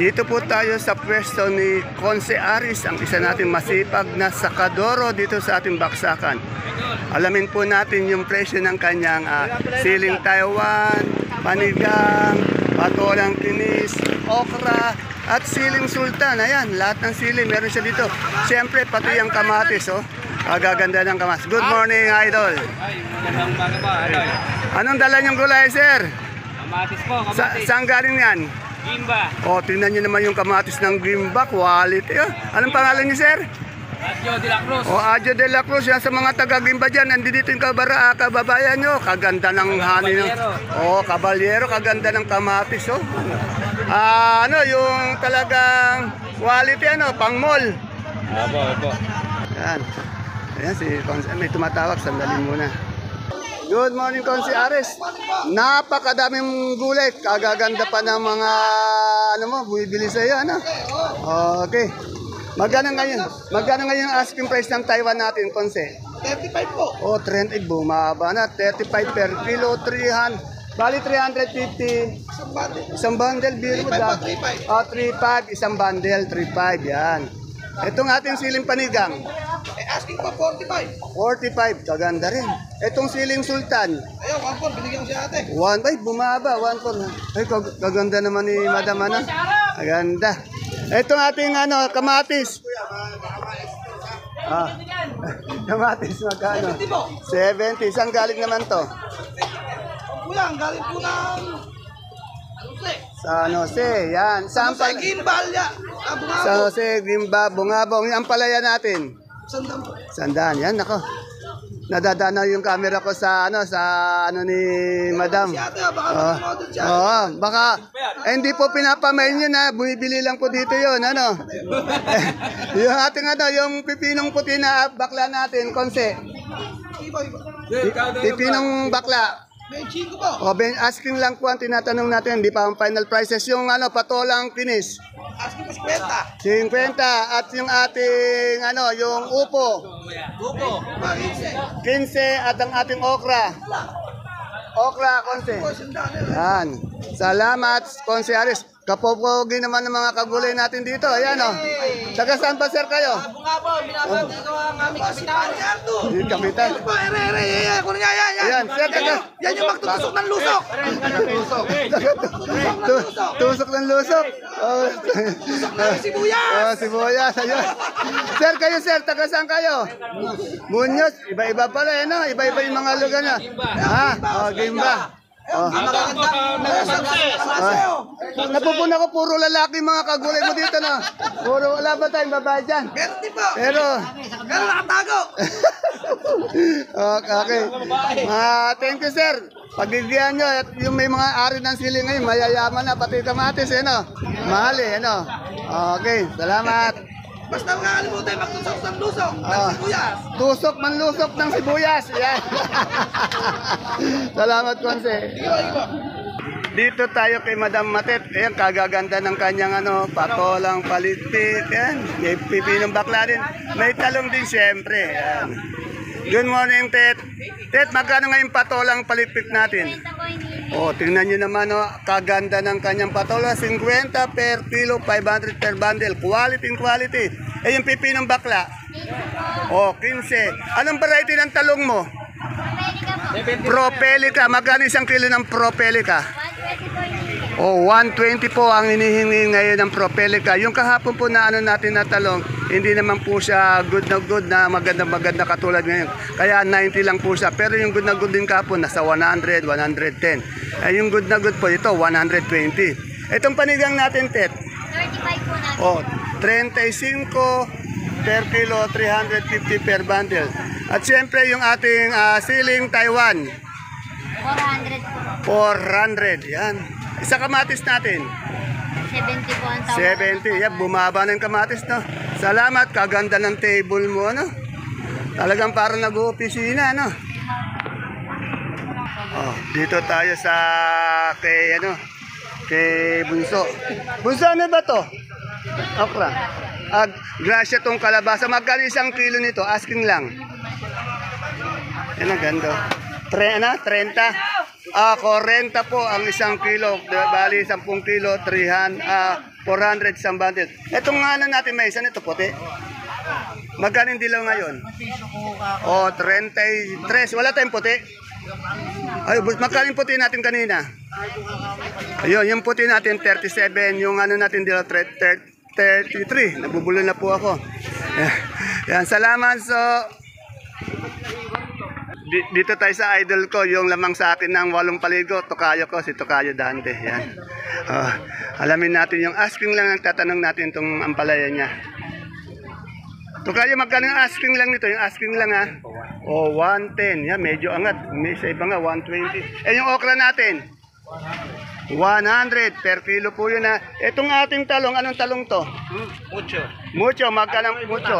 Dito po tayo sa pwesto ni Conse Aris, ang isa nating masipag na sakadoro dito sa ating baksakan. Alamin po natin yung presyo ng kanyang siling Taiwan, panigang, patolang kinis, okra, at siling sultan. Ayan, lahat ng siling meron siya dito. Siyempre, pati yung kamatis, oh. Kagaganda ng kamatis. Good morning, idol. Magandang umaga po, idol. Anong dala niyong gulay, sir? Kamatis po, kamatis. Saan galing yan? Gimba. O, tingnan nyo naman yung kamatis ng Gimba, quality. Oh. Anong pangalan niyo, sir? Adjo de la Cruz. O, Adjo de la Cruz. Yan sa mga taga-Gimba dyan. Nandito yung kababayan nyo. Kaganda ng hani. O, kabalyero. Kaganda ng kamatis. Oh. Yung talagang quality, pang mall. Opo. Yan. Ayan, may tumatawag. Sandali muna. Good morning, Conse Aris. Napakadaming gulay. Kagaganda pa ng mga bumibili sa iyo, Okay. Magkano ngayon ang asking price ng Taiwan natin, Conse? 35 po. Oh, 30 bumaba na. 35 per kilo, 300. Bali 350. Isang bundle, biro mo da. 3.5, isang bundle, 3.5, yan. Itong ating siling panigang. Asking pa 45. 45, kaganda rin. Itong siling sultan. Ayaw, 1 binigyan ko siya ate. 1.5, bumaba, 1.4. Ay, kaganda naman ni Madam, Kaganda. Itong ating, kamatis. Kamatis, magkano? 70. Saan galing naman to? Kuya, ang galing po ng... San Jose, yan. Saan pa? Gimbalya. San Jose, Gimba, Bungabong. Yung palaya natin. Sandam po. Sandaan, yan, nako. Nadadanaw yung camera ko sa ni Madam. Si ate, baka mag-model siya. Baka hindi po pinapamain yun, bumibili lang po dito yun, yung ating yung pipinong puti na bakla natin, Conse. Pipinong bakla. May chico po. Asking lang po ang tinatanong natin, hindi pa ang final prices. Yung patolang kinis. Asking po 50. 50 at yung ating yung upo. Upo. 15. 15 at ang ating okra. Okra, Conse. Yan. Salamat, Conse Aris. Kapopogi naman ng mga kagulay natin dito. Ayan, Taga saan ba, sir, kayo? Bungabong, binabag dito ang aming kapitan. Yung kapitan. Kunin niya, yan. Ayan, sir, Yan yung magtutusok ng lusok. Tusok ng lusok. Sibuyas. Sibuyas, ayun. Sir, taga saan kayo? Munyos, iba-iba pala, Iba-iba yung mga lugar na. Gimba. Napupuna ko puro lalaki mga kagulay mo dito, Puro wala ba tayong babae dyan? Pero nakatago. Okay. Thank you, sir. Pagbibiyan nyo, at yung may mga ari ng siling ngayon, mayayaman na, pati kamatis, Mahal, Okay, salamat. Basta makakalimutan, magtusok ng lusok ng sibuyas. Tusok man lusok ng sibuyas. Yan. Salamat, Conse. Dito tayo kay Madam Matet. Ayan, kagaganda ng kanyang patolang palitpit. Ayan, may pipinong bakla din. May talong din siyempre. Ayan. Good morning, Tet. Tet, magkano ngayon patolang palitpit natin? Tingnan nyo naman, kaganda ng kanyang patola. 50 per kilo, 500 per bundle. Quality. Yung pipinong bakla? 15. Anong variety ng talong mo? Propelica. Magkano isang kilo ng Propelica? 120 po ang hinihingi ngayon ng Propelica. Yung kahapon po na natin na talong, hindi naman po siya good na maganda katulad ngayon. Kaya 90 lang po siya. Pero yung good na good din kahapon, nasa 100, 110. Yung good na good po ito, 120. Itong panigang natin, Tet? 35 po natin. 35 per kilo, 350 per bundle. At siyempre yung ating siling Taiwan. 400 po. 400, yan. Isa kamatis natin. 70 po ang tawag. 70, yan, bumaba na yung kamatis, Salamat, kaganda ng table mo, Talagang parang nag-opisina, dito tayo sa kay Bunso. Bunso, ano ba to? Okra. Gracia tong kalabasa. Magkano isang kilo nito? Asking lang. Yan ang ganda. 30? 40 po ang isang kilo. Bali, 10 kilo, 400 isang bundle. Itong ano natin, may isa nito puti. Magkano yung dilaw ngayon? 33. Wala tayong puti. Ay, magkano yung puti natin kanina? Ayun, yung puti natin 37, yung ano natin dilaw 33. Nabubulo na po ako. Yan, salamat. So, dito tayo sa idol ko, yung lamang sa akin ng 8 paligo, Tokayo ko, si Tokayo Dante. Yan. Alamin natin yung asking lang, tatanong natin itong ampalaya niya. Tokayo, magkano yung asking lang nito? Yung asking lang ha? 110. Yan, medyo angat. May sa iba nga, 120. Eh, yung okra natin? 100 per kilo po yun ha. Itong ating talong, anong talong to? Mucho, magkano mucho?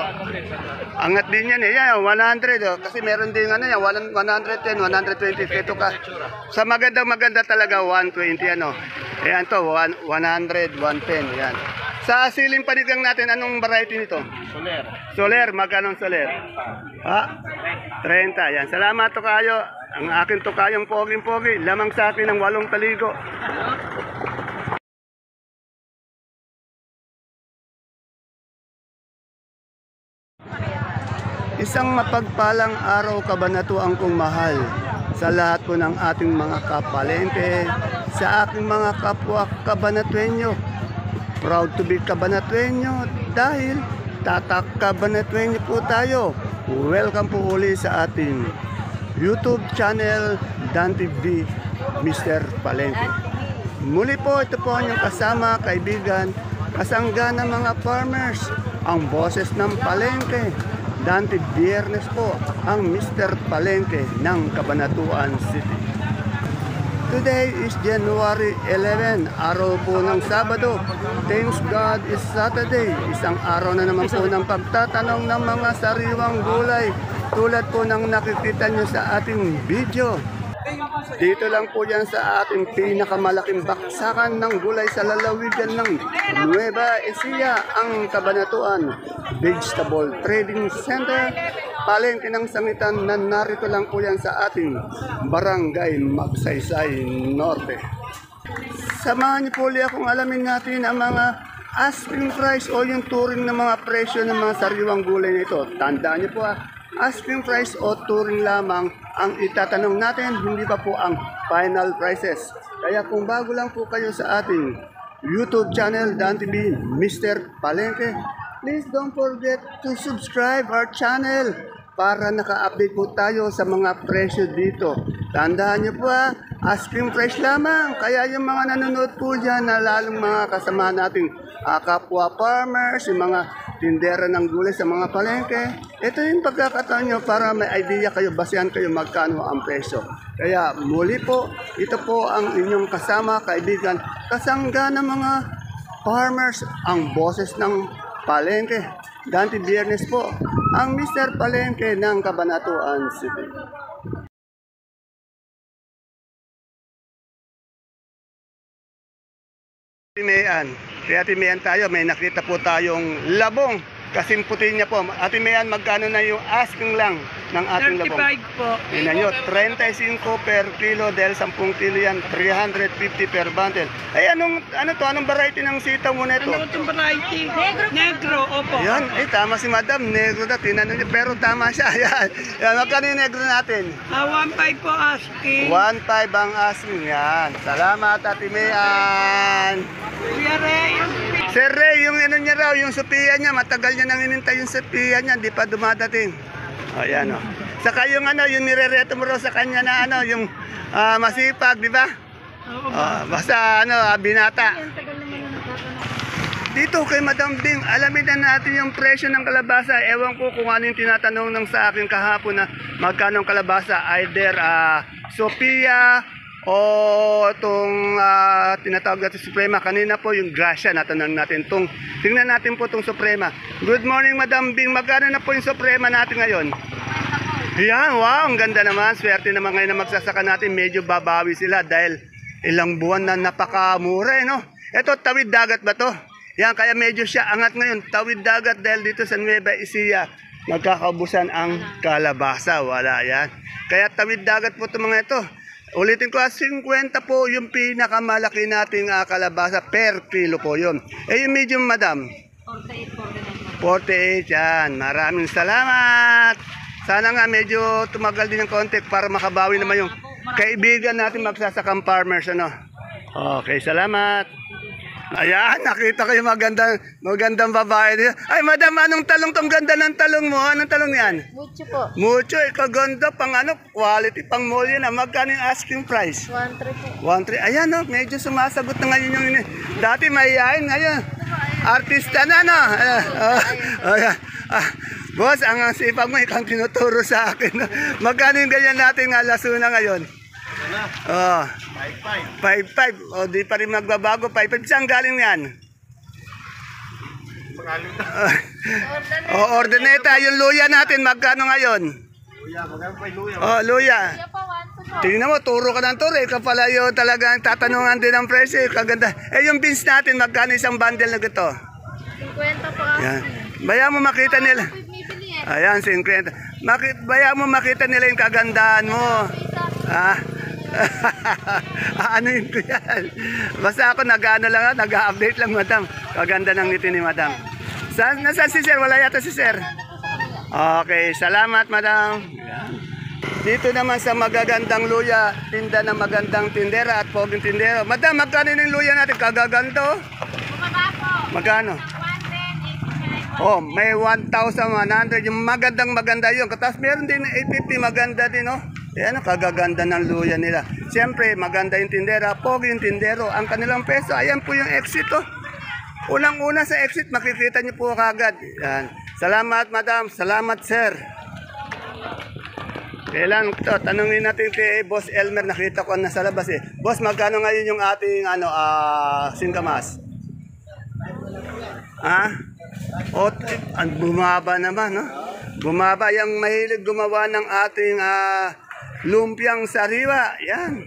Angat din yan eh. Yan, 100 oh. Kasi meron din ano yan, 110, 120. Ito ka. Sa maganda talaga, 120 ano. Ayan to, 100, 110. Yan. Sa siling panigang natin, anong variety nito? Soler, magkano soler? 30. Yan. Salamat to kayo. Ang akin to kayong poging-pogi. Lamang sa akin ng 8 paligo. Isang mapagpalang araw kabanatuan kong mahal sa lahat po ng ating mga kapalengke, sa aking mga kapwa kabanatuenyo. Proud to be kabanatuenyo dahil tatak kabanatuenyo po tayo. Welcome po uli sa ating YouTube channel Dan TV Mr. Palengke. Muli po, ito po ang inyong kasama, kaibigan, kasangga ng mga farmers, ang boses ng Palengke. Dante Biyernes po ang Mr. Palengke ng Cabanatuan City. Today is January 11, araw po ng Sabado. Thanks God is Saturday. Isang araw na naman po ng pagtatanong ng mga sariwang gulay tulad po ng nakikita nyo sa ating video. Dito lang po yan sa ating pinakamalaking baksakan ng gulay sa lalawigan ng Nueva Ecija, ang Cabanatuan Vegetable Trading Center, Palengke ng Sangitan, na narito lang po yan sa ating Barangay Magsaysay Norte. Samahan niyo po ulit akong alamin natin ang mga asking price o yung turing ng mga presyo ng mga sariwang gulay na ito. Tandaan niyo po asking price o turing lamang ang itatanong natin, hindi pa po ang final prices. Kaya kung bago lang po kayo sa ating YouTube channel, Dan TV Mr. Palengke, please don't forget to subscribe our channel para naka-update po tayo sa mga presyo dito. Tandaan niyo po asking price lamang. Kaya yung mga nanonood po dyan na lalong mga kasama nating kapwa farmers, yung mga tindera ng gulay sa mga palengke, ito yung pagkakataon nyo para may idea kayo, basehan kayo magkano ang presyo. Kaya muli po, ito po ang inyong kasama, kaibigan, kasangga ng mga farmers, ang boses ng Palengke. Dante Biyernes po, ang Mr. Palengke ng Cabanatuan City. Kaya Timayan tayo, may nakita po tayong labong. Kasing puti niya po. Ate Mayan, magkano na yung asking lang ng ating labong? 35 po. Tingnan nyo, 35 per kilo dahil 10 kilo yan, 350 per bundle. Ay, anong variety ng sitaw mo na ito? Ano itong variety? Negro, opo. Yan, tama si Madam, negro na, tinanong niya, pero tama siya. Yan, magkano yung negro natin? 1.5 po asking. 1.5 ang asking, yan. Salamat, Ate Mayan. Kuya Ray. Sir Ray, yung ano niya raw, yung Sophia niya, matagal niya nang inintay yung Sophia niya, di pa dumadating. O, yan o. Saka yung ano, yung nirereto mo raw sa kanya na ano, yung masipag, di ba? Basta ano, binata. Dito kay Madam Bing, alamin na natin yung presyo ng kalabasa. Ewan ko kung ano yung tinatanong ng sa akin kahapon na magkano ang kalabasa. Either Sophia o itong tinatawag natin Suprema. Kanina po yung Gracia, natanong natin. Tingnan natin po itong Suprema. Good morning, Madam Bing. Magkano na po yung Suprema natin ngayon? Yan, wow, ang ganda naman. Swerte naman ngayon na magsasaka natin. Medyo babawi sila dahil ilang buwan na napakamura, no? Ito, tawid dagat ba to? Yan, kaya medyo siya angat ngayon. Tawid dagat dahil dito sa Nueva Ecija, magkakaubusan ang kalabasa. Wala yan. Kaya tawid dagat po itong mga ito. Ulitin ko, 50 po yung pinakamalaki nating kalabasa per kilo po yun. Eh yung medium madam? 48, yan. Maraming salamat. Sana nga medyo tumagal din ng konti para makabawi naman yung kaibigan natin magsasakang farmers. Ano? Okay, salamat. Ayan, nakita ko yung magandang babae niya. Ay, madam, anong talong tong ganda ng talong mo? Anong talong yan? Mucho po. Mucho, kaganda, pang quality, pang mall yan. Magkano yung asking price? 1-3 po. 1-3. Ayan, no, medyo sumasagot na ngayon yung dati mahihayin, ngayon. Artista na, no? Ayan. Boss, ang sipag mo, ikaw tinuturo sa akin. No? Magkano yung ganyan natin nga lasuna ngayon? 5-5. O, di pa rin magbabago. 5-5. Saan galing yan? Ordeneta. Yung luya natin, magkano ngayon? Luya. Tingnan mo, turo ka ng turo. Ikaw pala yung talagang tatanungan din ng presyo. Kaganda. Yung beans natin, magkano isang bundle na gito? 50 po. Yan. Baya mo makita nila. Ayan, 50. Baya mo makita nila yung kagandahan mo. Ano yun ko yan? Basta ako nag-update lang, madam. Kaganda ng ngiti ni madam. Nasaan si sir? Wala yata si sir. Okay, salamat madam. Dito naman sa magagandang luya, tinda ng magandang tindera at poging tindero. Madam, magkano yung luya natin? Kagaganda. Magkano? Oh, may 1,100. Yung maganda yun. Tapos meron din 850, maganda din, oh. Ayan, kagaganda ng luya nila. Siyempre, maganda yung tindera, pogi yung tindero. Ang kanilang peso, ayan po yung exit, oh. Unang-una sa exit, makikita niyo po kagad. Ayan. Salamat, madam. Salamat, sir. Kailan ito, tanungin natin kay Boss Elmer, nakita ko na sa labas eh. Boss, magkano ngayon yung ating singkamas? Bumaba naman, no? Bumaba yung mahilig gumawa ng ating lumpiang sariwa. Yan.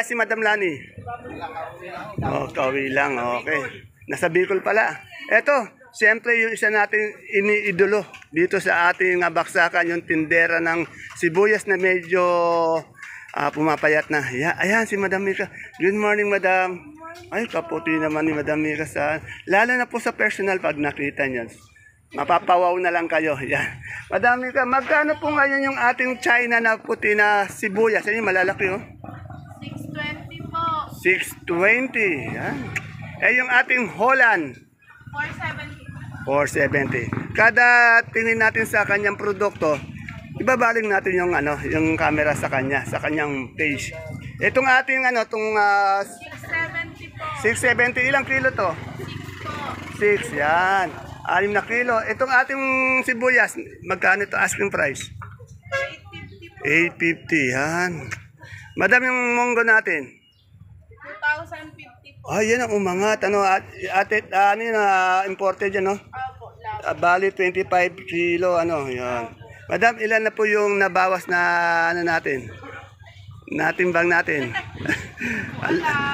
Si Madam Lani. Kawilang. Okay. Nasa Bicol pala. Eto, siyempre yung isa nating iniidolo dito sa ating baksakan, yung tindera ng sibuyas na medyo pumapayat na. Ayan, si Madam Mika. Good morning, Madam. Ay, kaputi naman ni Madam Mika lalo na po sa personal pag nakita niyo. Mapapawaw na lang kayo. Yan. Madam Mika, magkano po ngayon yung ating China na puti na sibuyas? Yan yung malalaki, oh. 620 po. 620. Yan. Yung ating Holland? 470. Kada tingin natin sa kanyang produkto, ibabaling natin yung yung camera sa kanyang page. Itong ating 670 po. 670, ilang kilo to? 6 yan. 6 na kilo. Itong ating sibuyas, magkano ito asking price? 850 yan. Madam, yung munggo natin? 2,050 po. Yan ang umangat. Imported yan, no? Bali 25 kilo, yan. Madam, ilan na po yung nabawas na natin? Natimbang natin.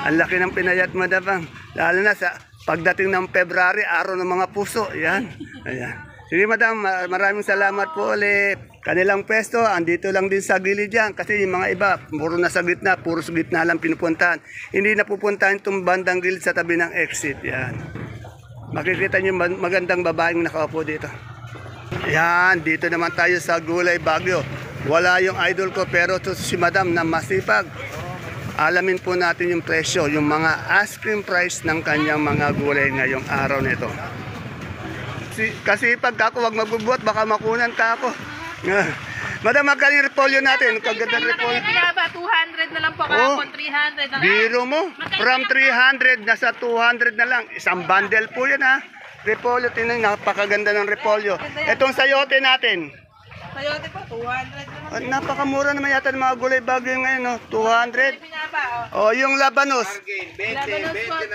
Ang laki ng pinayat, madam. Lalo na sa pagdating ng February, araw ng mga puso. Yan. Ayan. Sige, madam, maraming salamat po ulit. Kanilang pwesto, andito lang din sa gilid yan. Kasi yung mga iba, puro na sa gitna, puro sa gitna lang pinupuntahan. Hindi na pupuntahan itong bandang gilid sa tabi ng exit. Yan. Makikita niyo magandang babaeng nakaupo dito. Yan, dito naman tayo sa Gulay Bagyo. Wala yung idol ko pero to si madam na masipag. Alamin po natin yung presyo, yung mga asking price ng kanyang mga gulay ngayong araw nito. Kasi pag ako wag magbubuhat, baka makunan ka ako. Madam, magkano yung repolyo natin? Kaganda repolyo. 200 na lang po kahapon, 300 na lang. Biro mo, from 300 nasa 200 na lang. Isang bundle po yan, ha. Repolyo, tinan, napakaganda ng repolyo. Itong sayote natin. Sayote po, 200 na lang. Napakamura naman yata ng mga gulay bagyo ngayon, no? 200. Yung labanos. 20 na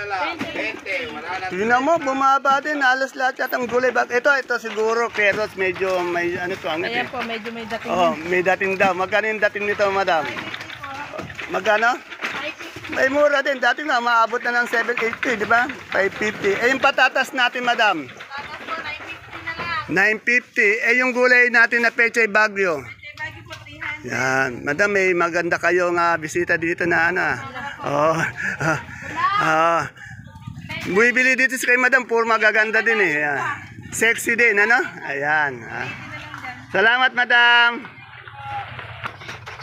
lang. 20. Tingnan mo, bumaba din. Halos lahat yata ang gulay bagyo. Ito siguro, carrots, medyo may pangit. Ayan po, medyo may dating. May dating daw. Magkano yung dating nito, madam? Magkano? May mura din. Dati nga, maabot na ng 780, di ba? 550. Yung patatas natin, madam? Tapos po, 950 na lang. 950. Yung gulay natin na pechay bagyo? Pechay bagyo po, Yan. Madam, may maganda kayong bisita dito na ano. Oh. Bumibili dito si kay madam, puro magaganda din eh. Yan. Sexy din, ano? Ayan. Salamat, madam.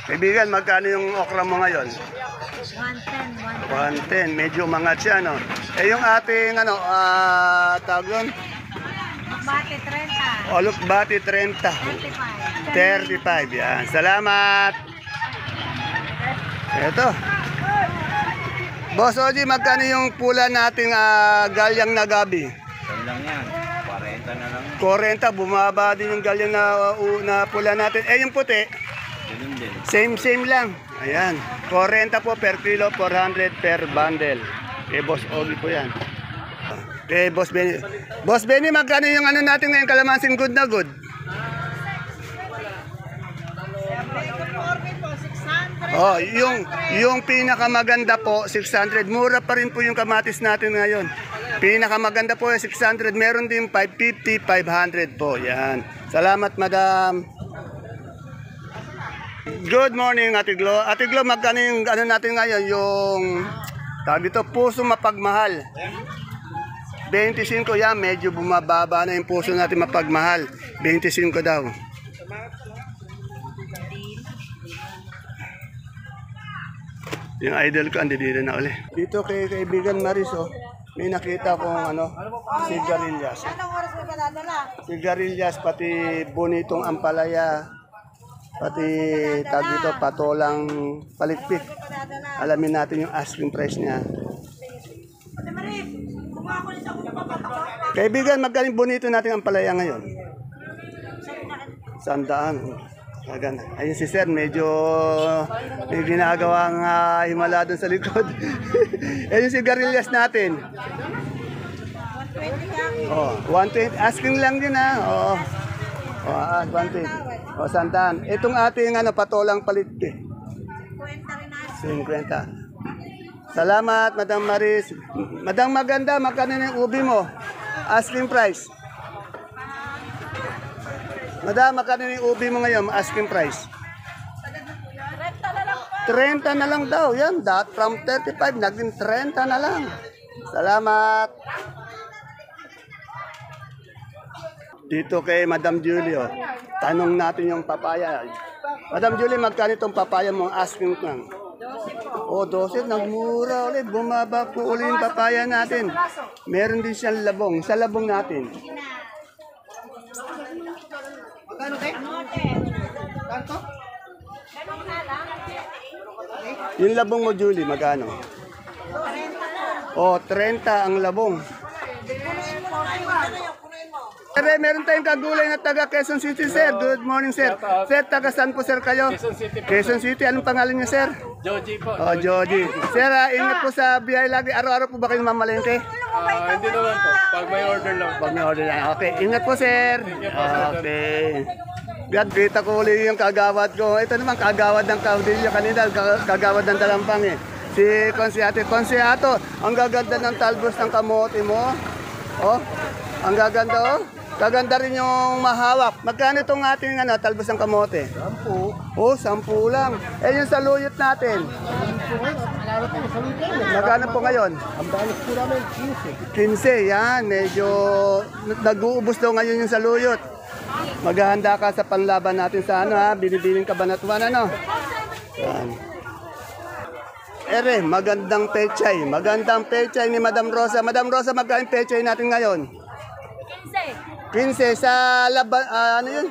Kaibigan, magkano yung okra mo ngayon? 110. Medyo umangat siya, no? Eh, yung ating, tawag yun? Bati 30. Olukbati 30. 35, yan. Salamat. Ito. Boss Oji, magkano yung pula nating galyang na gabi? Yan lang yan. 40 na lang. 40, bumaba din yung galyang na pula natin. Eh, yung puti? Ganun din. Same lang. Ayan. 40 po per kilo, 400 per bundle. Eh, Boss Ogi po yan. Eh, Boss Benny. Boss Benny, magkano yung natin ngayon, kalamansing good na good? Oh, yung pinakamaganda po, 600. Mura pa rin po yung kamatis natin ngayon. Pinakamaganda po, 600. Meron din 550, 500 po. Yan. Salamat, madam. Good morning, Ate Glo. Ate Glo, magkano yung natin ngayon? Yung, tawag dito, puso mapagmahal. 25 yan, medyo bumababa na yung puso natin mapagmahal. 25 daw. Yung idol ko, andi dito na uli. Dito kay kaibigan Maris, may nakita kong sigarilyas. Anong oras mo padadala? Sigarilyas, pati bonitong ampalaya, pati tag dito, patolang palikpik. Alamin natin yung asking price niya. Kaibigan, magkaling bonito natin ampalaya ngayon? 100. Maganda. Ayun si Sir, medyo may ginagawang himala doon sa likod. Ayun si sigarilyas natin. 120. Asking lang din Oo. 120. 100. Itong ating patolang palitpi. 50. Salamat, Madam Maris. Madam Maganda, magkano na yung ubi mo? Asking price. Madam, magkano na yung ubi mo ngayon? Asking price. 30 na lang daw. Yan, from 35, naging 30 na lang. Salamat. Dito kay Madam Julie, tanong natin yung papaya. Madam Julie, magkano itong papaya mo asking lang? 12. Nagmura ulit. Bumaba po ulit yung papaya natin. Meron din siyang labong. Sa labong natin. Magkano kayo? Kanto? Yung labong mo, Julie, magkano? 30 ang labong. Sir, meron tayong kagulay na taga Quezon City, sir. Good morning, sir. Sir, taga saan po, sir, kayo? Quezon City. Anong pangalan niyo, sir? Joji po. Joji. Sir, ingat po sa biyahe lagi. Araw-araw po ba kayo mamalengke? Hindi naman po. Pag may order lang. Pag may order lang. Okay, ingat po, sir. Okay. God, kita ko ulit yung kagawad ko. Ito naman, kagawad ng Caudillo kanina. Kagawad ng Dalampang eh. Si Konsiate. Konsiato, ang gaganda ng talbos ng kamote mo. Oh, ang gaganda, Kaganda rin yung mahawak. Magkano itong ating talbos ng kamote? 10. Oh, 10 lang. Eh, yung saluyot natin? Magkano po ngayon? Ang balas po namin, 15. 15, yan. Medyo nag-uubos daw ngayon yung saluyot. Maghahanda ka sa panlaban natin sa binibining Kabanatuan, Yan. Ere, magandang pechay. Magandang pechay ni Madam Rosa. Madam Rosa, magkano pechay natin ngayon? 15 sa laban,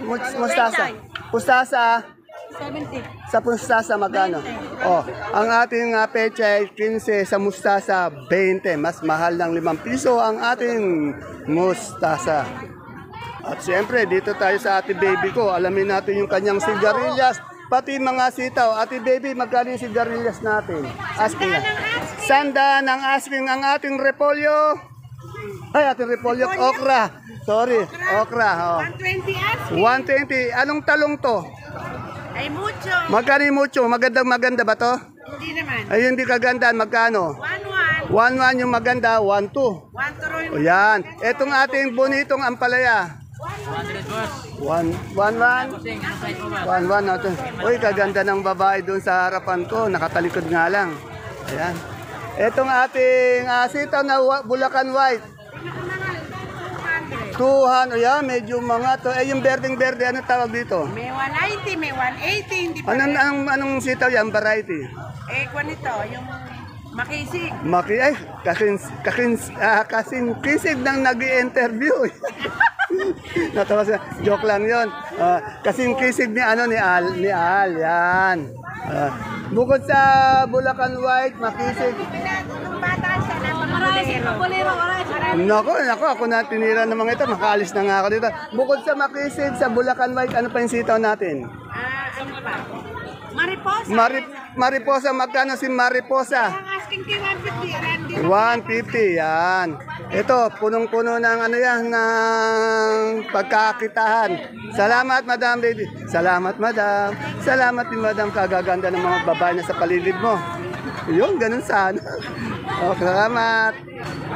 mustasa. Mustasa. 70. Sa mustasa magkano? Oh, ang ating pechay 15 sa mustasa 20. Mas mahal ng 5 piso ang ating mustasa. At siyempre, dito tayo sa Ate Baby ko. Alamin natin yung kanyang sigarilyas, pati mga sitaw. Ate Baby, magkano yung sigarilyas natin? Asking na. Sanda ng asking ang ating repolyo. Ay, ating repolyo, okra. Sorry, okra. 120 120. Anong talong to? Ay, mucho. Magkano yung mucho? Maganda ba to? Hindi naman. Ay, hindi kaganda. Magkano? 1-1. 1-1 yung maganda, 1-2. 1 to rin. O yan. Etong ating bonitong ampalaya. 1-1 natin. Uy, kaganda ng babae doon sa harapan ko. Nakatalikod nga lang. Ayan. Etong ating sitaw na Bulacan White. 200. Ayan, medyo mga to. Eh, yung berdeng-berde, ano tawag dito? May 190, may 180, hindi pa rin. Anong sitaw yan? Variety? Eh, kung ito, yung makisig. Kasing-kisig nang nag-i-interview. Natawa siya. Joke lang yun. Kasing-kisig ni Al. Yan. Bukod sa Bulacan White, makisig. Nung bata siya, napaka-bolero. Nako, ako na tinira ng mga ito. Makaalis na nga ako dito. Bukod sa makisig, sa Bulacan White, ano pa yung sitaw natin? Ano pa? Mariposa. Mariposa, magkano si Mariposa? Ang asking kay 150, around 150, yan. Ito, punong-puno ng ano yan, ng pagkakitahan. Salamat, Madam Baby. Salamat, Madam. Salamat din, Madam. Kagaganda ng mga babae na sa paligid mo. Yun, ganun sana. Okay, salamat.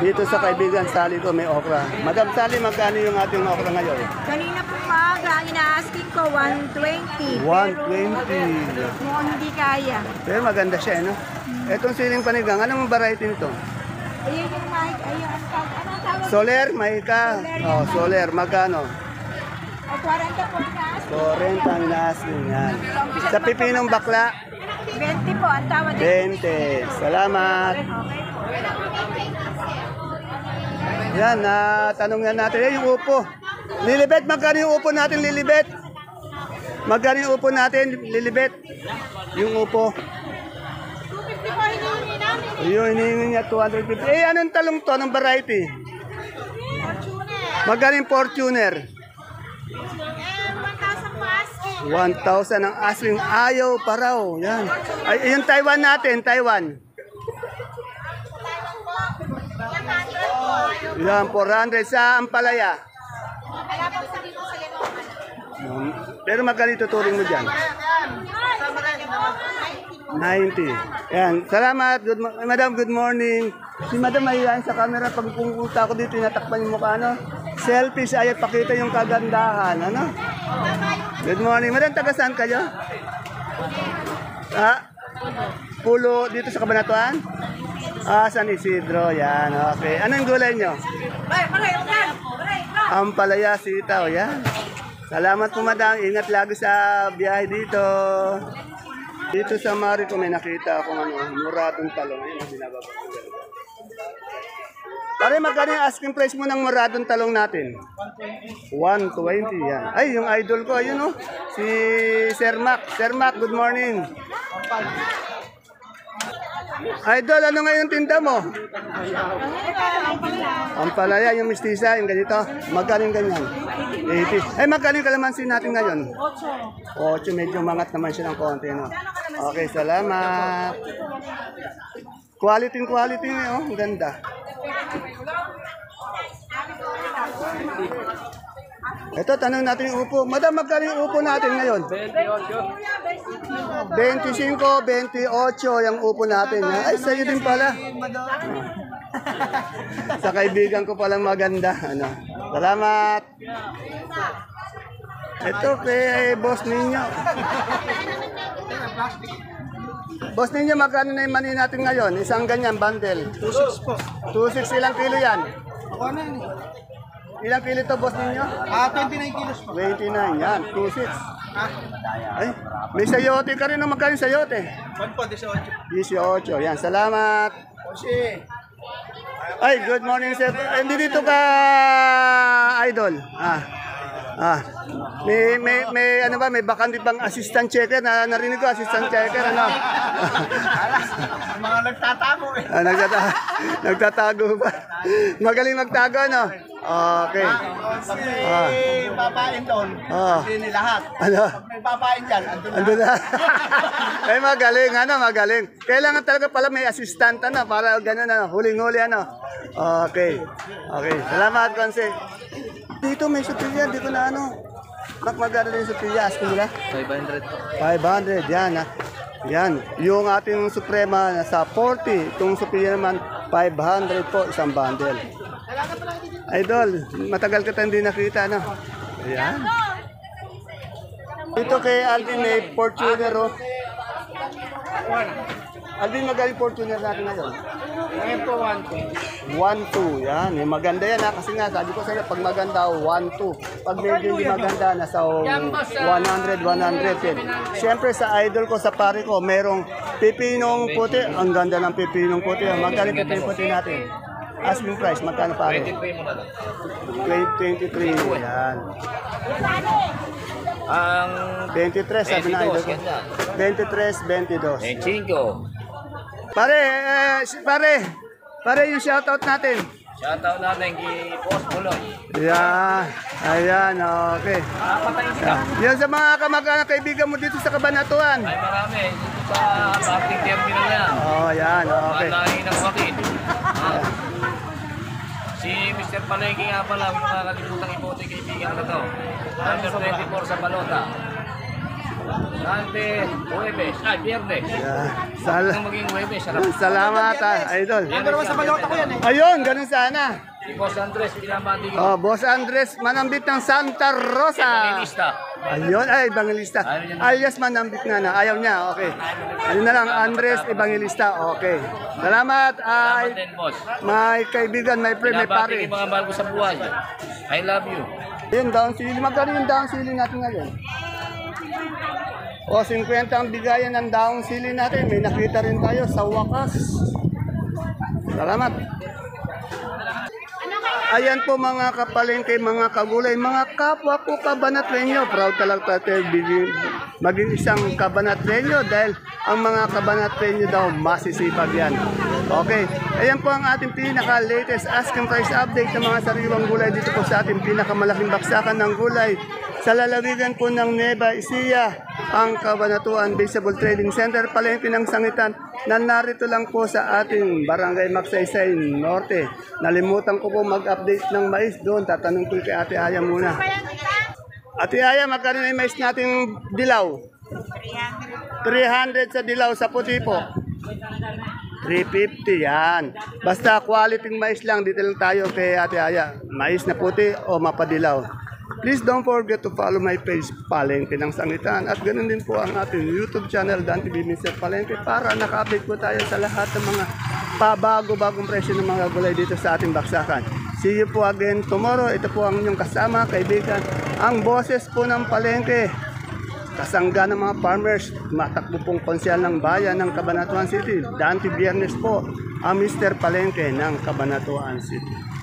Dito sa kaibigan Sally ko may okra. Madam Sally, magkano yung ating okra ngayon? Kanina po maaga, ina-asking ko 120. 120. Mukhang hindi kaya. Pero maganda siya, no? Etong siling panigang, anong variety nito? Ayun yung mic, ayun. Anong tawag? Soler, Maika. Oh, Soler, magkano? O 40 po ina-asking. 40 ang inaasking yan. Sa pipinong bakla, 20 po, ang tawad. 20. Salamat. Yan, tanong na natin. Yung upo. Lilibet, magkano yung upo natin, Lilibet? Magkano yung upo natin, Lilibet? Yung upo. 250 po, hinihingi namin. Ayun, hinihingi niya 250. Eh, anong talong to? Anong variety? Fortuner. Magkano yung Fortuner? 1,000 po asking. 1,000 ang asking. Ayaw pa raw. Yan. Ay, yung Taiwan natin, Taiwan. Yan, 400 sa Ampalaya. Pero magkano tuturing mo dyan? 90. Yan. Salamat. Madam, good morning. Si Madam mahihayin sa camera. Pag pumunta ako dito, tinatakpan yung mukha, ano? Selfish, ayaw pakita yung kagandahan, ano? Good morning. Madam, taga saan kayo? Pulo dito sa Kabanatuan? San Isidro, yan. Okay. Anong gulay nyo? Ampalaya, sitaw, yan. Salamat po, Madam. Ingat lagi sa biyahe dito. Dito sa Marico may nakita akong muradong talong. Ayun, binababa ko. Pare, magkano yung asking price mo ng muradong talong natin? 120, yan. Ay, yung idol ko, ayun oh. Si Sir Mac. Sir Mac, good morning. Idol, ano ngayon tinda mo? Ampalaya, yung mistisa, yung ganito. Magkano yung ganyan? 80. Ay, magkano yung kalamansi natin ngayon? 8. 8, medyo mangat naman siya ng konti, no? Okay, salamat. Quality, oh. Ang ganda. Ito, tanong natin yung upo. Madam, magkano yung upo natin ngayon? 25, 28 yung upo natin. Ay, sa'yo din pala. Sa kaibigan ko palang maganda. Ano? Salamat. Ito kay boss ninyo. Boss ninyo, magkano na yung mani natin ngayon? Isang ganyan, bundle. 2.6 po. 2.6, ilang kilo yan? Ako na yun. Ilang kilo to, boss ninyo? 29 kilos po. 29, yan, 2.6. Ay, may sayote ka rin. Magkano yung sayote? 1 po, 18. 18, yan, salamat. Ay, good morning, sir. Hindi dito ka, idol. May ano ba, may bakante bang assistant checker? Narinig ko, assistant checker, ano? Mga nagtatago eh. Nagtatago ba? Magaling magtago, ano? Okay. May papain doon. Hindi lahat. Ano? Pag may papain dyan, Ando na. Ay, magaling, magaling. Kailangan talaga pala may assistant, para gano'n, huling-huli, Okay. Okay. Salamat, Konse. Dito may supilya, dito na magkano din yung supilya, asking nila? 500 po. 500, yan Yan, yung ating suprema nasa 40, itong supilya naman 500 po, isang bundle. Idol, matagal ka tayong hindi nakita, Ayan. Dito kay Alvin may Fortuner, oh. Alvin, magaling Fortuner natin ngayon. Ngayon po, 1-2, yan. Eh, maganda yan ha. Kasi nga, sabi ko sa'yo, pag maganda, 1-2. Pag medyo hindi maganda, nasa 100, 100 yan. Siyempre, sa idol ko, sa pare ko, merong pipinong puti. Ang ganda ng pipinong puti. Magkano pipinong puti natin? Asking price, magkano pare? 23, yan. Ang 23, sabi na idol ko. 23, 22. 25. Pare, yung shoutout natin. Shoutout natin kay Boss Buloy. Yeah, ayan, okay. Yan sa mga kamag-anak kaibigan mo dito sa Cabanatuan. Ay marami. Dito sa parking terminal yan. Oh, yan, okay. Malahi ng wakid. Si Mr. Palengke nga pala, yung nakakalimutan ipote kaibigan na to. Number 24 sa Balota. Sante, Huwebes, Biyernes. Yeah. Ang maging Huwebes, sarap. Salamat, idol. Number 1 sa Balota ko yan eh. Ayun, ganun sana. Si Boss Andres, pinamati ko. Oh, Boss Andres, manambit ng Santa Rosa. Evangelista. Ayun, ay, Evangelista. Alias manambit na na. Ayaw niya, okay. Ano na lang, Andres Evangelista, okay. Salamat, ay, Salamat din, Boss. my kaibigan, my friend, my Pinabati pare. ko mga mahal ko sa buhay. I love you. Yun, down ceiling. Magkano yung down ceiling natin ngayon? O, 50 ang bigayan ng down ceiling natin. May nakita rin tayo sa wakas. Salamat. Ayan po mga kapalengke, mga kagulay, mga kapwa ko kabanatrenyo. Proud talaga tayo maging isang kabanatrenyo dahil ang mga kabanatrenyo daw masisipag yan. Okay, ayan po ang ating pinaka-latest asking price update ng mga sariwang gulay dito po sa ating pinakamalaking baksakan ng gulay sa lalawigan po ng Nueva Ecija, ang Cabanatuan Vegetable Trading Center, palengke ng sangitan na narito lang po sa ating Barangay Magsaysay Norte. Nalimutan ko po mag-update ng mais doon. Tatanong ko kay Ate Aya muna. Ate Aya, magkano na yung mais nating dilaw? 300 sa dilaw, sa puti po. 350, yan. Basta quality mais lang, dito lang tayo kay Ate Aya. Mais na puti o mapadilaw. Please don't forget to follow my page, Palengke ng Sangitan. At ganoon din po ang ating YouTube channel, Dan TV Mr. Palengke, para naka-update po tayo sa lahat ng mga pabago-bagong presyo ng mga gulay dito sa ating baksakan. See you po again tomorrow. Ito po ang inyong kasama, kaibigan, ang boses po ng Palengke. Kasangga ng mga farmers, matakbo pong konsyal ng bayan ng Cabanatuan City. Dante Biyernes po, ang Mr. Palengke ng Cabanatuan City.